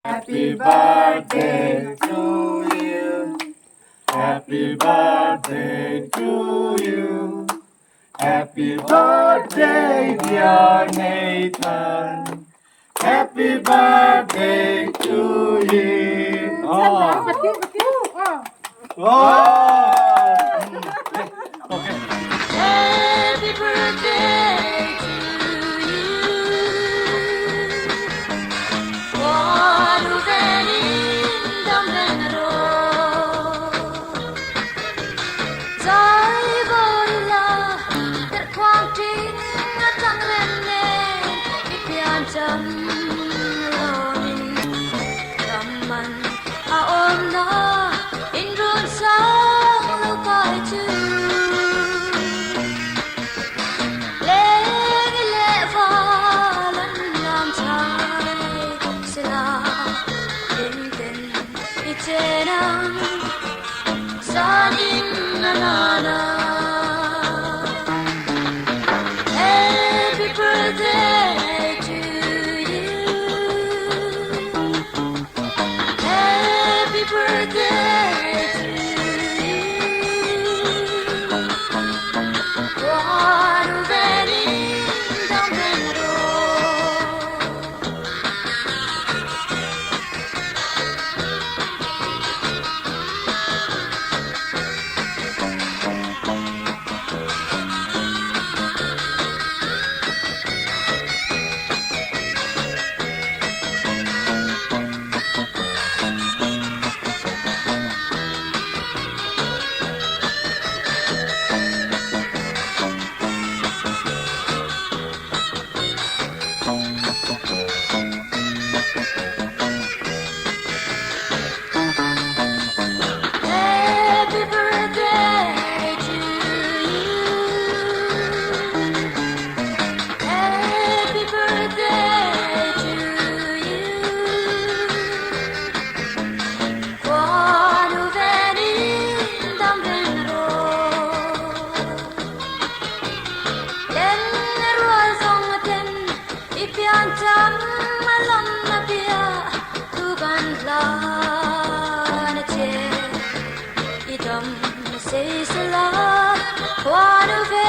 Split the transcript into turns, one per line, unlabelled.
Happy birthday to you. Happy birthday to you. Happy birthday, dear Nathan. Happy birthday to you. Okay.
Happy birthday to you. 오늘은 인정되나로 Trời vơi là đất quang trinh trăng lên nền ít pian chăm lối cầm mình ôm nó in run sáng lâu cõi chữ lệ pha lần làm trái sẽ là tình tình ít trên nắng xa nhìn na na na. Happy birthday to you. Happy birthday to you. 오늘은 인정되나로 Happy birthday to you. Happy birthday to you. 오늘은 인정되나로 옛날 완성된 이 편찬 말론 나비야 두간 라네체 이점 세슬라 오늘은